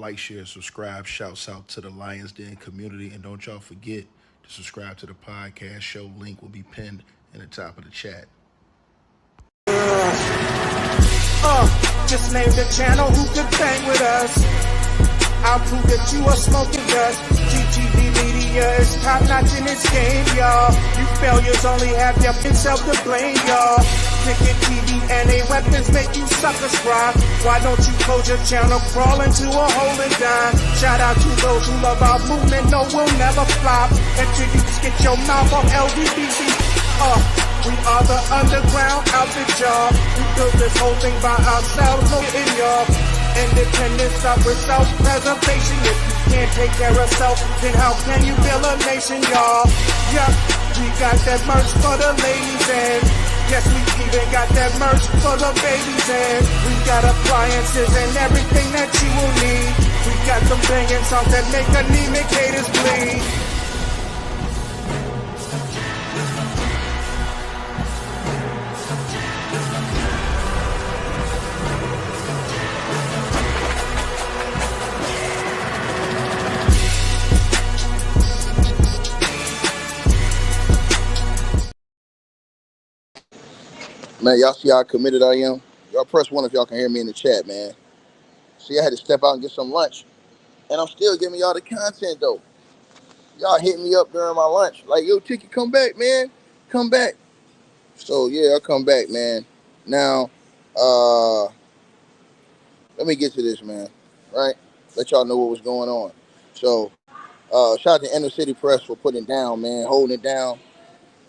Like, share, subscribe. Shouts out to the Lions Den community. And don't y'all forget to subscribe to the podcast show. Link will be pinned in the top of the chat. Just name the channel who could bang with us. I'll prove that you are smoking dust. GTV Media is top notch in this game, y'all. You failures only have yourself to blame, y'all. Cricket TV and a weapons make you suckers cry. Why don't you close your channel, crawl into a hole and die? Shout out to those who love our movement, no, we'll never flop. Until you get your mouth off LGBT. We are the underground outfit, y'all. We built this whole thing by ourselves, no in y'all. Independence start with self-preservation. If you can't take care of self, then how can you build a nation, y'all? Yup, we got that merch for the ladies and yes, we even got that merch for the babies and we got appliances and everything that you will need. We got some banging songs that make anemic haters bleed. Man, y'all see how committed I am? Y'all press one if y'all can hear me in the chat, man. See, I had to step out and get some lunch. And I'm still giving y'all the content, though. Y'all hitting me up during my lunch. Like, yo, Tiki, come back, man. Come back. So, yeah, I'll come back, man. Now, let me get to this, man. Right? Let y'all know what was going on. So, shout out to Inner City Press for putting it down, man. Holding it down.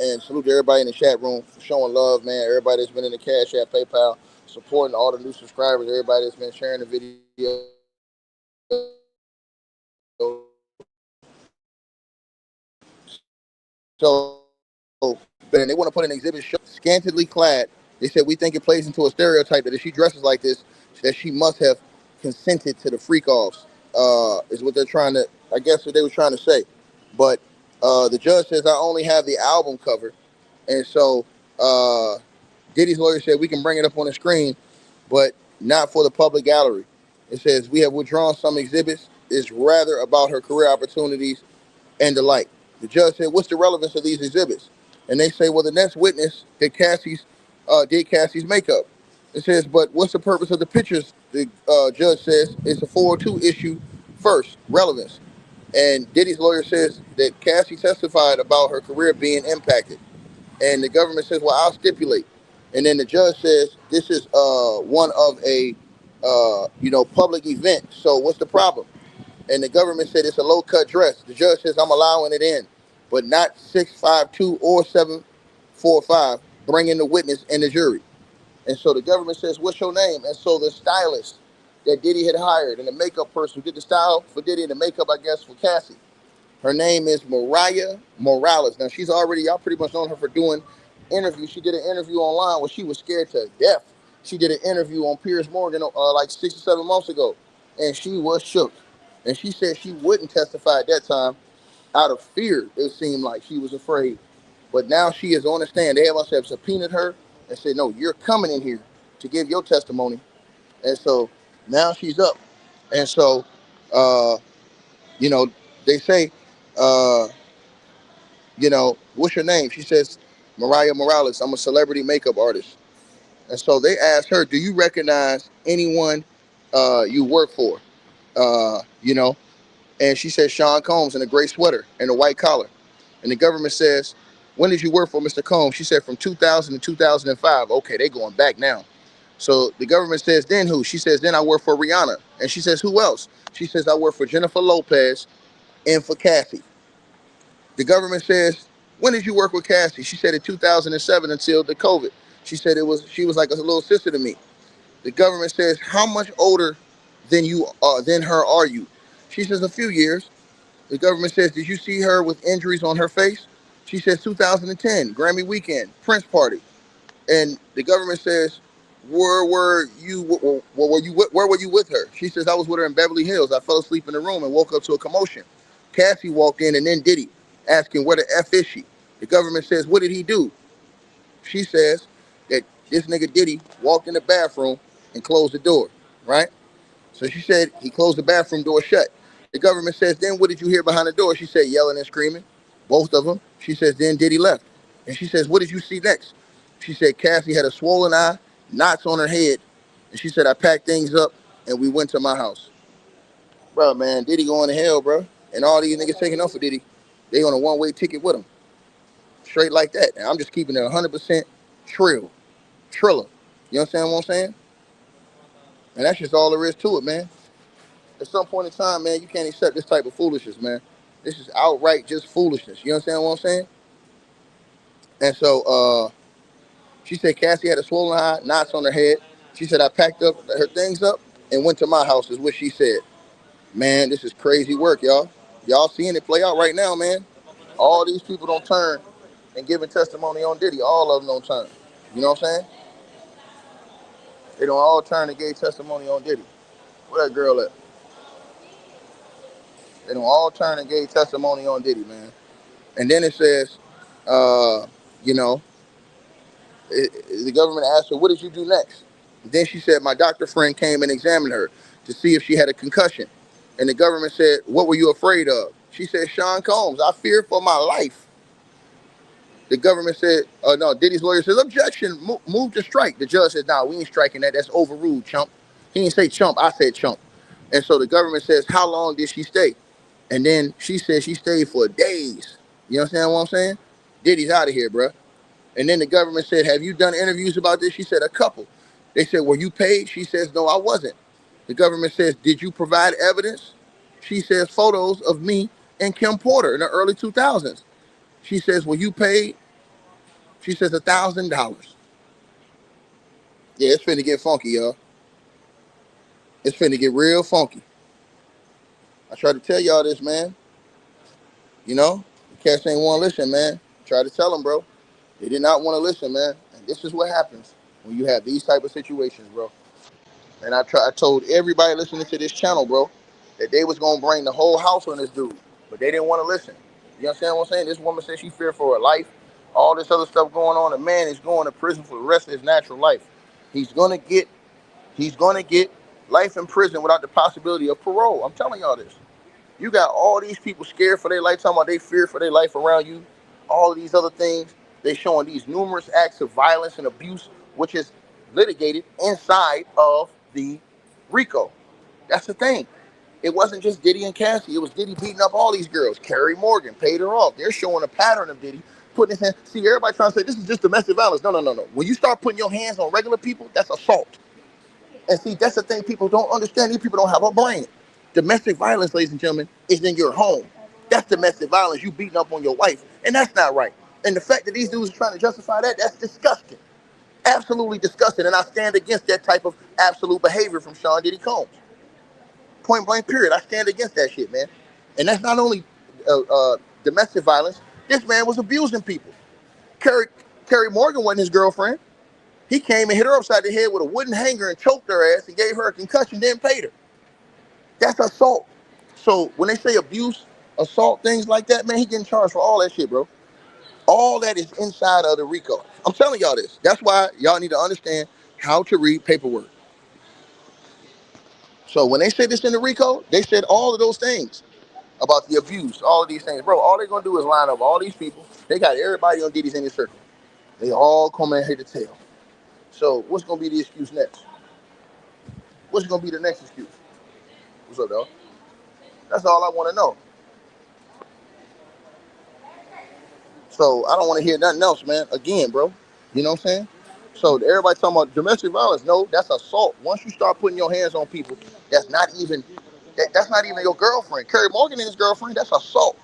And salute to everybody in the chat room for showing love, man. Everybody that's been in the Cash App, PayPal, supporting all the new subscribers. Everybody that's been sharing the video. So, they want to put an exhibit show, scantily clad. They said, we think it plays into a stereotype that if she dresses like this, that she must have consented to the freak-offs, is what they're trying to, I guess what they were trying to say. But the judge says, I only have the album cover. And so Diddy's lawyer said, we can bring it up on the screen, but not for the public gallery. It says, we have withdrawn some exhibits. It's rather about her career opportunities and the like. The judge said, what's the relevance of these exhibits? And they say, well, the next witness did Cassie's makeup. It says, but what's the purpose of the pictures? The judge says it's a 402 issue first, relevance. And Diddy's lawyer says that Cassie testified about her career being impacted. And the government says, well, I'll stipulate. And then the judge says, this is one of a, public event. So what's the problem? And the government said it's a low-cut dress. The judge says, I'm allowing it in, but not 652 or 745, bringing the witness and the jury. And so the government says, what's your name? And so the stylist that Diddy had hired and the makeup person who did the style for Diddy and the makeup, I guess, for Cassie, her name is Mylah Morales. Now, she's already, y'all pretty much known her for doing interviews. She did an interview online where she was scared to death. She did an interview on Piers Morgan like 6 or 7 months ago, and she was shook. And she said she wouldn't testify at that time out of fear. It seemed like she was afraid. But now she is on the stand. They have subpoenaed her and said, no, you're coming in here to give your testimony. And so now she's up. And so, they say, what's your name? She says, Mylah Morales. I'm a celebrity makeup artist. And so they asked her, do you recognize anyone you work for? And she says Sean Combs in a gray sweater and a white collar. And the government says, when did you work for Mr. Combs? She said from 2000 to 2005. Okay, they going back now. So the government says, then who? She says, then I work for Rihanna. And she says, who else? She says, I work for Jennifer Lopez and for Cassie. The government says, when did you work with Cassie? She said in 2007 until the COVID. She said she was like a little sister to me. The government says, how much older than her are you? She says a few years. The government says, did you see her with injuries on her face? She says 2010, Grammy weekend, Prince party. And the government says, where were you with her? She says, I was with her in Beverly Hills. I fell asleep in the room and woke up to a commotion. Cassie walked in and then Diddy, asking, where the F is she? The government says, what did he do? She says that this nigga Diddy walked in the bathroom and closed the door, right? So she said he closed the bathroom door shut. The government says, then what did you hear behind the door? She said, yelling and screaming, both of them. She says, then Diddy left. And she says, what did you see next? She said, Cassie had a swollen eye, knots on her head. And she said, I packed things up and we went to my house. Bro, man, Diddy going to hell, bro. And all these niggas taking up for Diddy, they on a one-way ticket with him. Straight like that. And I'm just keeping it 100% Triller. You understand what I'm saying? And that's just all there is to it, man. At some point in time, man, you can't accept this type of foolishness, man. This is outright just foolishness. You understand what I'm saying? And so she said Cassie had a swollen eye, knots on her head. She said I packed up her things up and went to my house, is what she said. Man, this is crazy work, y'all. Y'all seeing it play out right now, man. All these people don't turn and giving testimony on Diddy. All of them don't turn. You know what I'm saying? They don't all turn and gave testimony on Diddy. Where that girl at? They don't all turn and gave testimony on Diddy, man. And then it says, you know, the government asked her, what did you do next? And then she said, my doctor friend came and examined her to see if she had a concussion. And the government said, what were you afraid of? She said, Sean Combs, I feared for my life. The government said, no, Diddy's lawyer says, objection, move to strike. The judge said, no, we ain't striking that. That's overruled, chump. He didn't say chump, I said chump. And so the government says, how long did she stay? And then she said she stayed for days. You understand what I'm saying? Diddy's out of here, bro. And then the government said, have you done interviews about this? She said, a couple. They said, were you paid? She says, no, I wasn't. The government says, did you provide evidence? She says, photos of me and Kim Porter in the early 2000s. She says, were you paid? She says, $1,000. Yeah, it's finna get funky, y'all. It's finna get real funky. I try to tell y'all this, man. You know, the cats ain't want to listen, man. Try to tell them, bro. They did not want to listen, man. And this is what happens when you have these type of situations, bro. And I told everybody listening to this channel, bro, that they was going to bring the whole house on this dude. But they didn't want to listen. You understand what I'm saying? This woman said she feared for her life. All this other stuff going on. The man is going to prison for the rest of his natural life. He's going to get life in prison without the possibility of parole. I'm telling y'all this. You got all these people scared for their life, talking about they fear for their life around you. All of these other things. They showing these numerous acts of violence and abuse, which is litigated inside of the RICO. That's the thing. It wasn't just Diddy and Cassie. It was Diddy beating up all these girls. Carrie Morgan paid her off. They're showing a pattern of Diddy putting his hand. See, everybody trying to say this is just domestic violence. No. When you start putting your hands on regular people, that's assault. And see, that's the thing people don't understand. These people don't have a brain. Domestic violence, ladies and gentlemen, is in your home. That's domestic violence. You beating up on your wife. And that's not right. And the fact that these dudes are trying to justify that, that's disgusting. Absolutely disgusting. And I stand against that type of absolute behavior from Sean Diddy Combs. Point blank, period. I stand against that shit, man. And that's not only domestic violence. This man was abusing people. Carrie Morgan wasn't his girlfriend. He came and hit her upside the head with a wooden hanger and choked her ass and gave her a concussion, then paid her. That's assault. So when they say abuse, assault, things like that, man, he getting charged for all that shit, bro. All that is inside of the RICO. I'm telling y'all this. That's why y'all need to understand how to read paperwork. So when they say this in the RICO, they said all of those things about the abuse, all of these things. Bro, all they're going to do is line up all these people. They got everybody on Diddy's in his circle. They all come in here to tell. So what's going to be the excuse next? What's going to be the next excuse? What's up, dog? That's all I want to know. So I don't want to hear nothing else, man. Again, bro. You know what I'm saying? So everybody talking about domestic violence. No, that's assault. Once you start putting your hands on people, that's not even your girlfriend. Carrie Morgan and his girlfriend, that's assault.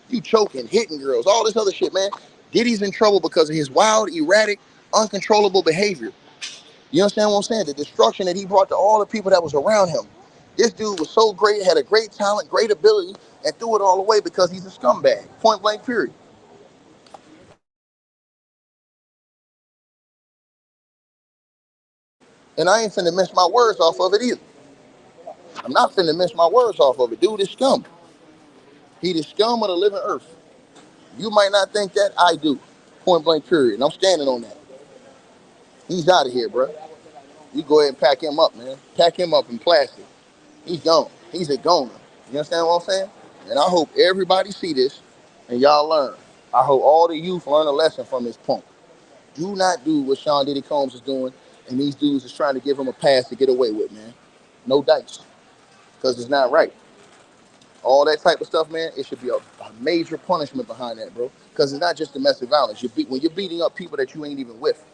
You choking, hitting girls, all this other shit, man. Diddy's in trouble because of his wild, erratic, uncontrollable behavior. You understand what I'm saying? The destruction that he brought to all the people that was around him. This dude was so great, had a great talent, great ability, and threw it all away because he's a scumbag. Point blank, period. And I ain't finna miss my words off of it either. I'm not finna miss my words off of it. Dude is scum. He the scum of the living earth. You might not think that, I do. Point blank, period. And I'm standing on that. He's out of here, bro. You go ahead and pack him up, man. Pack him up in plastic. He's gone. He's a goner. You understand what I'm saying? And I hope everybody see this and y'all learn. I hope all the youth learn a lesson from this punk. Do not do what Sean Diddy Combs is doing, and these dudes is trying to give him a pass to get away with, man. No dice, because it's not right. All that type of stuff, man, it should be a major punishment behind that, bro. Because it's not just domestic violence. When you're beating up people that you ain't even with,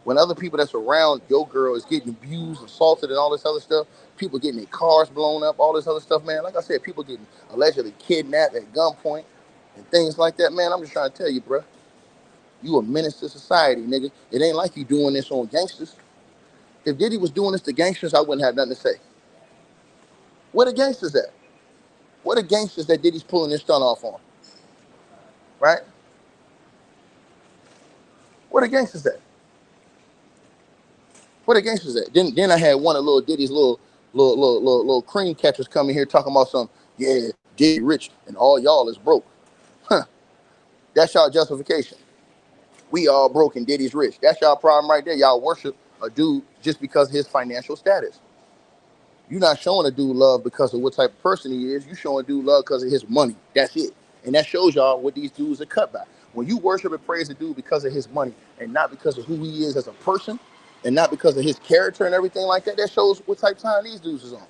when other people that's around your girl is getting abused, assaulted, and all this other stuff, people getting their cars blown up, all this other stuff, man. Like I said, people getting allegedly kidnapped at gunpoint and things like that, man. I'm just trying to tell you, bro. You a menace to society, nigga. It ain't like you doing this on gangsters. If Diddy was doing this to gangsters, I wouldn't have nothing to say. Where the gangsters at? Where the gangsters that Diddy's pulling this stunt off on? Right? Where the gangsters at? Where the gangsters at? Then I had one of little Diddy's little cream catchers coming here talking about some, yeah, Diddy rich and all y'all is broke. Huh. That's y'all justification. We all broke and Diddy's rich. That's y'all problem right there. Y'all worship a dude just because of his financial status. You're not showing a dude love because of what type of person he is. You showing a dude love because of his money. That's it. And that shows y'all what these dudes are cut by. When you worship and praise a dude because of his money and not because of who he is as a person and not because of his character and everything like that, that shows what type of time these dudes is on.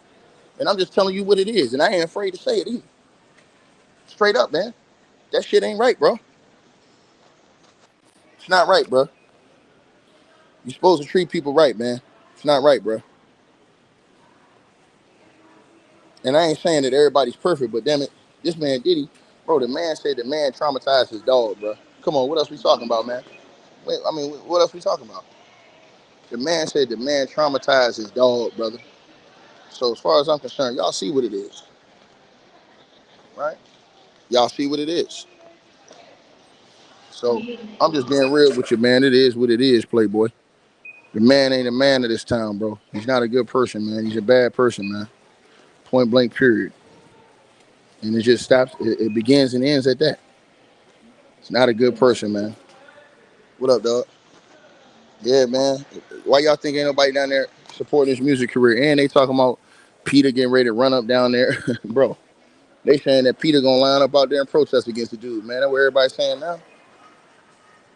And I'm just telling you what it is. And I ain't afraid to say it either. Straight up, man. That shit ain't right, bro. It's not right, bro. You're supposed to treat people right, man. It's not right, bro. And I ain't saying that everybody's perfect, but damn it, this man Diddy, bro, the man said the man traumatized his dog, bro. Come on, what else we talking about, man? Wait, I mean, what else we talking about? The man said the man traumatized his dog, brother. So as far as I'm concerned, y'all see what it is, right? Y'all see what it is. So I'm just being real with you, man. It is what it is, Playboy. The man ain't a man of this town, bro. He's not a good person, man. He's a bad person, man. Point blank, period. And it just stops. It begins and ends at that. It's not a good person, man. What up, dog? Yeah, man. Why y'all think ain't nobody down there supporting his music career? And they talking about Peter getting ready to run up down there. Bro, they saying that Peter gonna line up out there and protest against the dude, man. That's what everybody's saying now.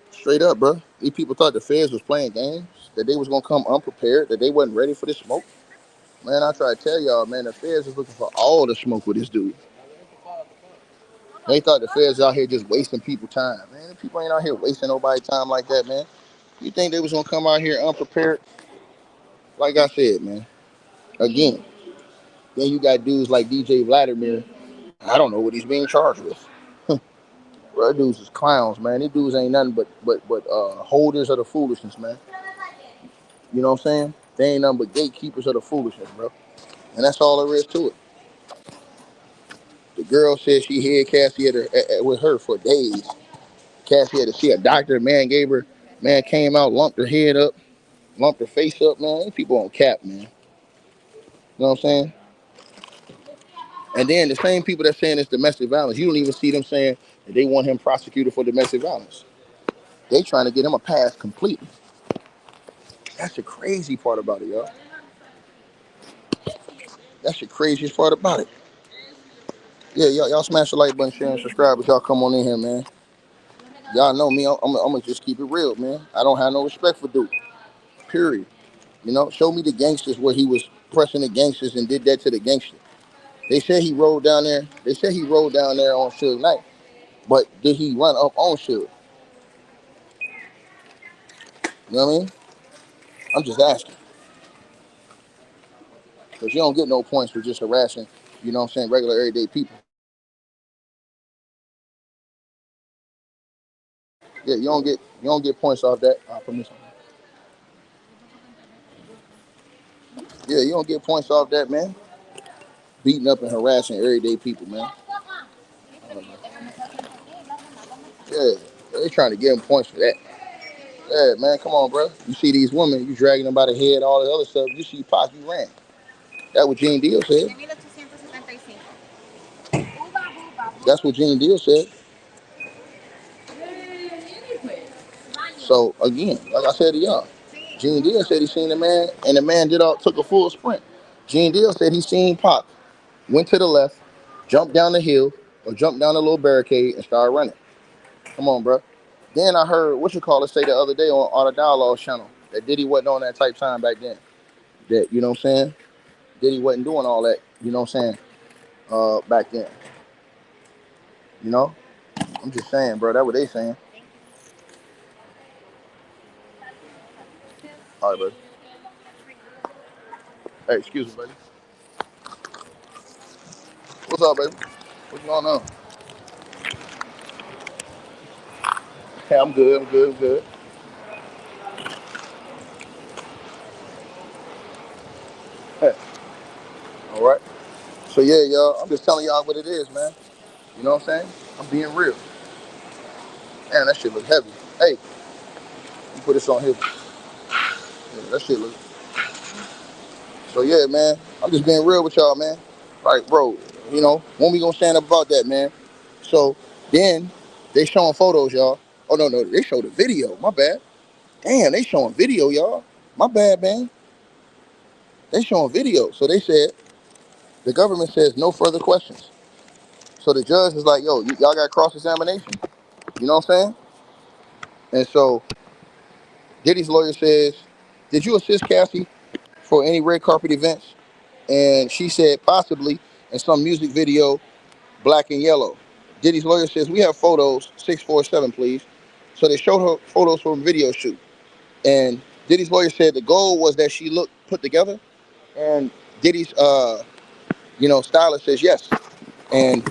Straight up, bro. These people thought the feds was playing games, that they was gonna come unprepared, that they wasn't ready for this smoke. Man, I try to tell y'all, man, the feds is looking for all the smoke with this dude. They thought the feds out here just wasting people time. Man, the people ain't out here wasting nobody's time like that, man. You think they was gonna come out here unprepared? Like I said, man. Again, then you got dudes like DJ Vladimir. I don't know what he's being charged with. Bro, dudes is clowns, man. These dudes ain't nothing but holders of the foolishness, man. You know what I'm saying? They ain't nothing but gatekeepers of the foolishness, bro. And that's all there is to it. The girl said she had Cassie with her for days. Cassie had to see a doctor. Man came out, lumped her head up, lumped her face up, man. These people on cap, man. You know what I'm saying? And then the same people that saying it's domestic violence, you don't even see them saying that they want him prosecuted for domestic violence. They trying to get him a pass completely. That's the crazy part about it, y'all. That's the craziest part about it. Yeah, y'all smash the like button, share, and subscribe if y'all come on in here, man. Y'all know me. I'm gonna just keep it real, man. I don't have no respect for Duke. Period. You know, show me the gangsters where he was pressing the gangsters and did that to the gangster. They said he rolled down there. They said he rolled down there on Suge Knight, but did he run up on Suge? You know what I mean? I'm just asking. Because you don't get no points for just harassing, you know what I'm saying, regular everyday people. Yeah, you don't get points off that. Permission. Yeah, you don't get points off that, man. Beating up and harassing everyday people, man. Yeah, they trying to give him points for that. Yeah, man, come on, bro. You see these women, you dragging them by the head, all the other stuff. You see Pac, you ran. That's what Gene Deal said. That's what Gene Deal said. So again, like I said to y'all, Gene Deal said he seen the man, and the man took a full sprint. Gene Deal said he seen Pop, went to the left, jumped down the hill, or jumped down a little barricade and started running. Come on, bro. Then I heard what you call it say the other day on the Dialogue channel that Diddy wasn't on that type time back then. That, you know what I'm saying? Diddy wasn't doing all that, you know what I'm saying, back then. You know? I'm just saying, bro, that's what they saying. All right, buddy. Hey, excuse me, buddy. What's up, baby? What's going on? Hey, I'm good, I'm good. Hey, all right. So yeah, y'all, I'm just telling y'all what it is, man. You know what I'm saying? I'm being real. Man, that shit look heavy. Hey, you put this on here. Yeah, that shit look. So yeah, man, I'm just being real with y'all, man. Like, bro, you know, when we gonna stand up about that, man? So then they showing photos, y'all. Oh no, they showed a video. My bad. Damn, they showing video, y'all. My bad, man. They showing video. So they said the government says no further questions. So the judge is like, yo, y'all got cross examination. You know what I'm saying? And so Diddy's lawyer says, did you assist Cassie for any red carpet events? And she said possibly in some music video, Black and Yellow. Diddy's lawyer says we have photos, 647 please. So they showed her photos from a video shoot. And Diddy's lawyer said the goal was that she looked put together. And Diddy's stylist says yes. And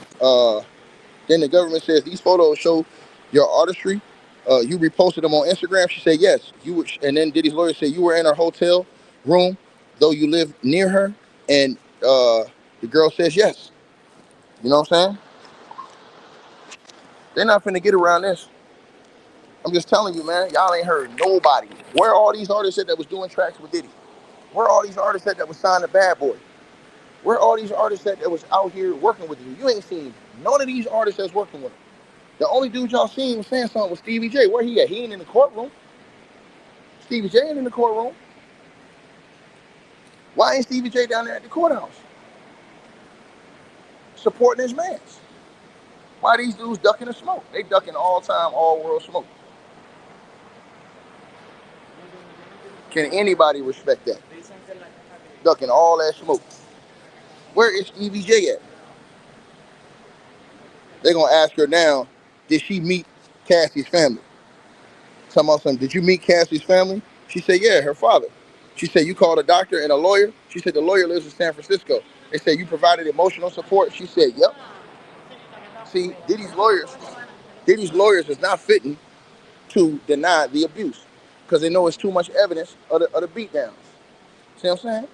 then the government says these photos show your artistry. You reposted them on Instagram. She said yes. You were, and then Diddy's lawyer said you were in her hotel room, though you live near her. And the girl says yes. You know what I'm saying? They're not finna get around this. I'm just telling you, man. Y'all ain't heard nobody. Where are all these artists that was doing tracks with Diddy? Where are all these artists that was signed to Bad Boy? Where are all these artists that was out here working with you? You ain't seen none of these artists that's working with him. The only dude y'all seen was saying something was Stevie J. Where he at? He ain't in the courtroom. Stevie J ain't in the courtroom. Why ain't Stevie J down there at the courthouse? Supporting his mans. Why these dudes ducking the smoke? They ducking all time, all world smoke. Can anybody respect that? Ducking all that smoke. Where is Stevie J at? They're gonna ask her now, did she meet Cassie's family? Talking about something, did you meet Cassie's family? She said, yeah, her father. She said, you called a doctor and a lawyer? She said, the lawyer lives in San Francisco. They said, you provided emotional support? She said, yep. See, Diddy's lawyers is not fitting to deny the abuse because they know it's too much evidence of the beatdowns. See what I'm saying?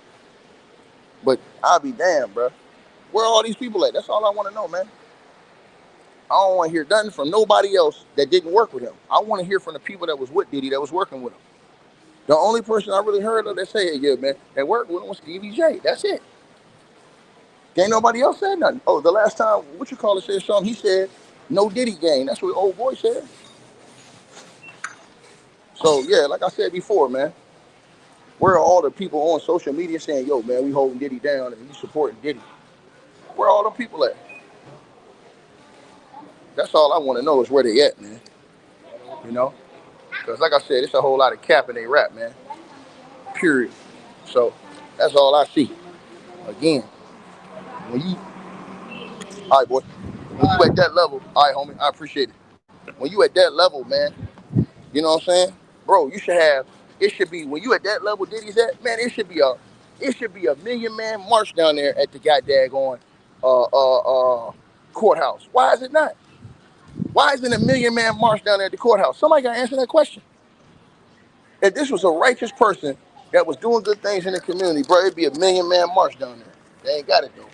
But I'll be damned, bro. Where are all these people at? That's all I want to know, man. I don't want to hear nothing from nobody else that didn't work with him. I want to hear from the people that was with Diddy that was working with him. The only person I really heard of that say, yeah, man, that worked with him was Stevie J. That's it. Ain't nobody else said nothing. Oh, the last time, what you call it, said something, he said, no Diddy gang. That's what old boy said. So, yeah, like I said before, man, where are all the people on social media saying, yo, man, we holding Diddy down and we supporting Diddy? Where are all the people at? That's all I want to know is where they at, man. You know? Because like I said, it's a whole lot of cap in they rap, man. Period. So, that's all I see. Again, when you, all right, boy, when you at that level, all right, homie, I appreciate it. When you at that level, man, you know what I'm saying? Bro, you should have, it should be, when you at that level Diddy's at, man, it should be a million man march down there at the goddamn courthouse. Why is it not? Why isn't a million man march down there at the courthouse? Somebody got to answer that question. If this was a righteous person that was doing good things in the community, bro, it'd be a million man march down there. They ain't got it though.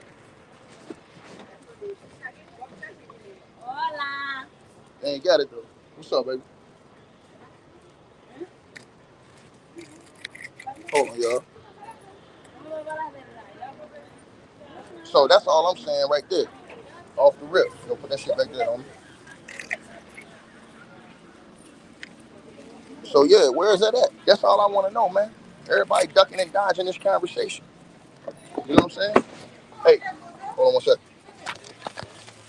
Hola. They ain't got it though. What's up, baby? Hold on, y'all. So that's all I'm saying right there. Off the rip. Yo, put that shit back there, homie. So yeah, where is that at? That's all I want to know, man. Everybody ducking and dodging this conversation. You know what I'm saying? Hey, hold on one sec.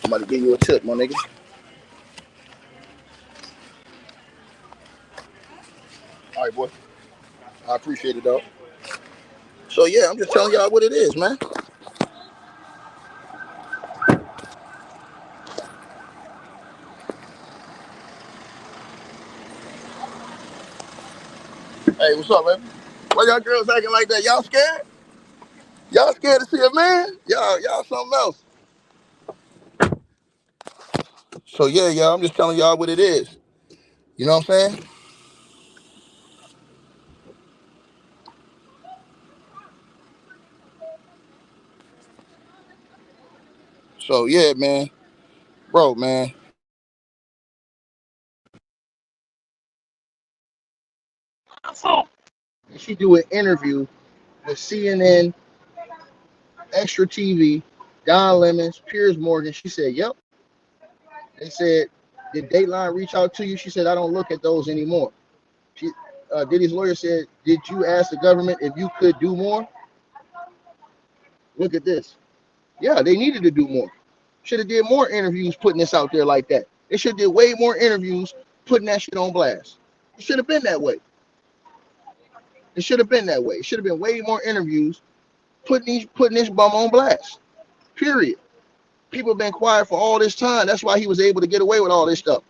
I'm about to give you a tip, my nigga. All right, boy. I appreciate it, though. So yeah, I'm just telling y'all what it is, man. Hey, what's up, man? Why y'all girls acting like that? Y'all scared? Y'all scared to see a man? Y'all something else. So yeah, y'all, I'm just telling y'all what it is. You know what I'm saying? So yeah, man. Bro, man. She do an interview with CNN, Extra TV, Don Lemons, Piers Morgan. She said, yep. They said, did Dateline reach out to you? She said, I don't look at those anymore. She, Diddy's lawyer said, did you ask the government if you could do more? Look at this. Yeah, they needed to do more. Should have did more interviews putting this out there like that. They should have did way more interviews putting that shit on blast. It should have been that way. It should have been that way. It should have been way more interviews putting this bum on blast. Period. People have been quiet for all this time. That's why he was able to get away with all this stuff.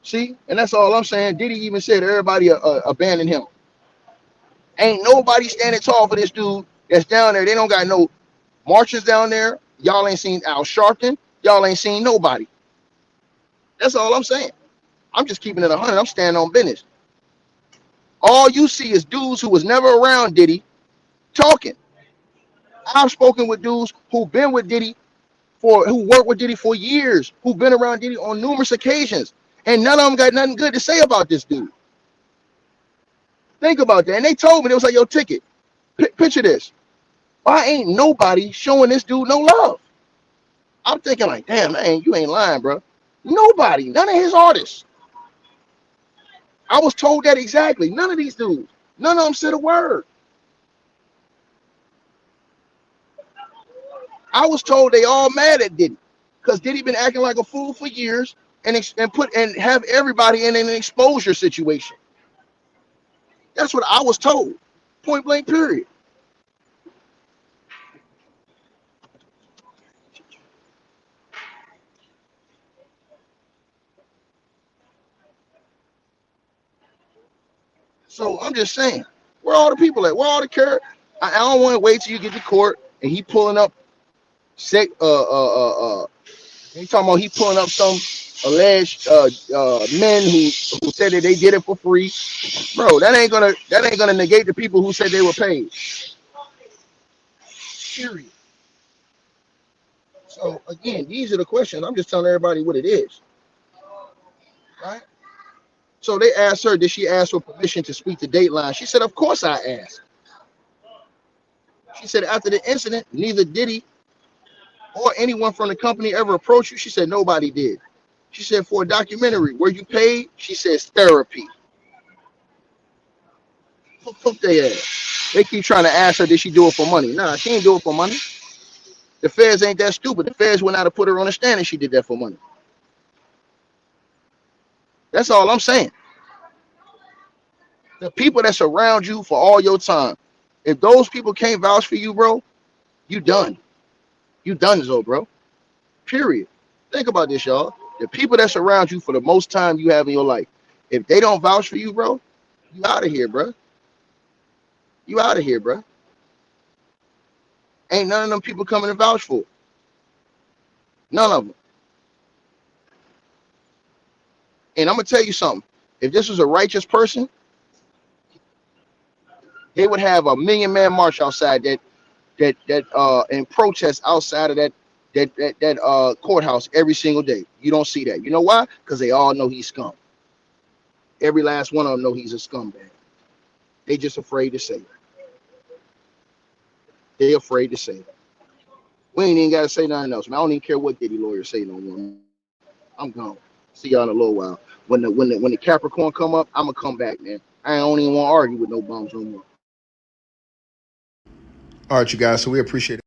See? And that's all I'm saying. Diddy even said everybody abandoned him. Ain't nobody standing tall for this dude that's down there. They don't got no marchers down there. Y'all ain't seen Al Sharpton. Y'all ain't seen nobody. That's all I'm saying. I'm just keeping it 100. I'm standing on business. All you see is dudes who was never around Diddy talking. I've spoken with dudes who've been with Diddy who worked with Diddy for years, who've been around Diddy on numerous occasions, and none of them got nothing good to say about this dude. Think about that. And they told me, it was like, your ticket. Picture this. Why ain't nobody showing this dude no love? I'm thinking like, damn, man, you ain't lying, bro. Nobody, none of his artists. I was told that exactly. None of these dudes. None of them said a word. I was told they all mad at Diddy because Diddy been acting like a fool for years and have everybody in an exposure situation. That's what I was told. Point blank, period. So I'm just saying, where are all the people at? Where are all the care? I don't want to wait till you get to court and he pulling up he talking about he pulling up some alleged men who said that they did it for free. Bro, that ain't gonna negate the people who said they were paid. Period. So again, these are the questions. I'm just telling everybody what it is. Right? So they asked her, did she ask for permission to speak to Dateline? She said, of course I asked. She said, after the incident, neither Diddy or anyone from the company ever approached you. She said, nobody did. She said, for a documentary, were you paid? She says, therapy. Fuck they ass. They keep trying to ask her, did she do it for money? Nah, she ain't do it for money. The feds ain't that stupid. The feds went out to put her on the stand and she did that for money. That's all I'm saying. The people that surround you for all your time, if those people can't vouch for you, bro, you done. You done, so, bro. Period. Think about this, y'all. The people that surround you for the most time you have in your life, if they don't vouch for you, bro, you out of here, bro. You out of here, bro. Ain't none of them people coming to vouch for. None of them. And I'm gonna tell you something. If this was a righteous person, they would have a 1,000,000-man march outside and protest outside of that courthouse every single day. You don't see that. You know why? Because they all know he's scum. Every last one of them know he's a scumbag. They just afraid to say it. They afraid to say it. We ain't even gotta say nothing else, man. I don't even care what Diddy lawyers say no more. I'm gone. See y'all in a little while. When the Capricorn come up, I'm gonna come back, man. I don't even want to argue with no bums no more. All right, you guys. So we appreciate it.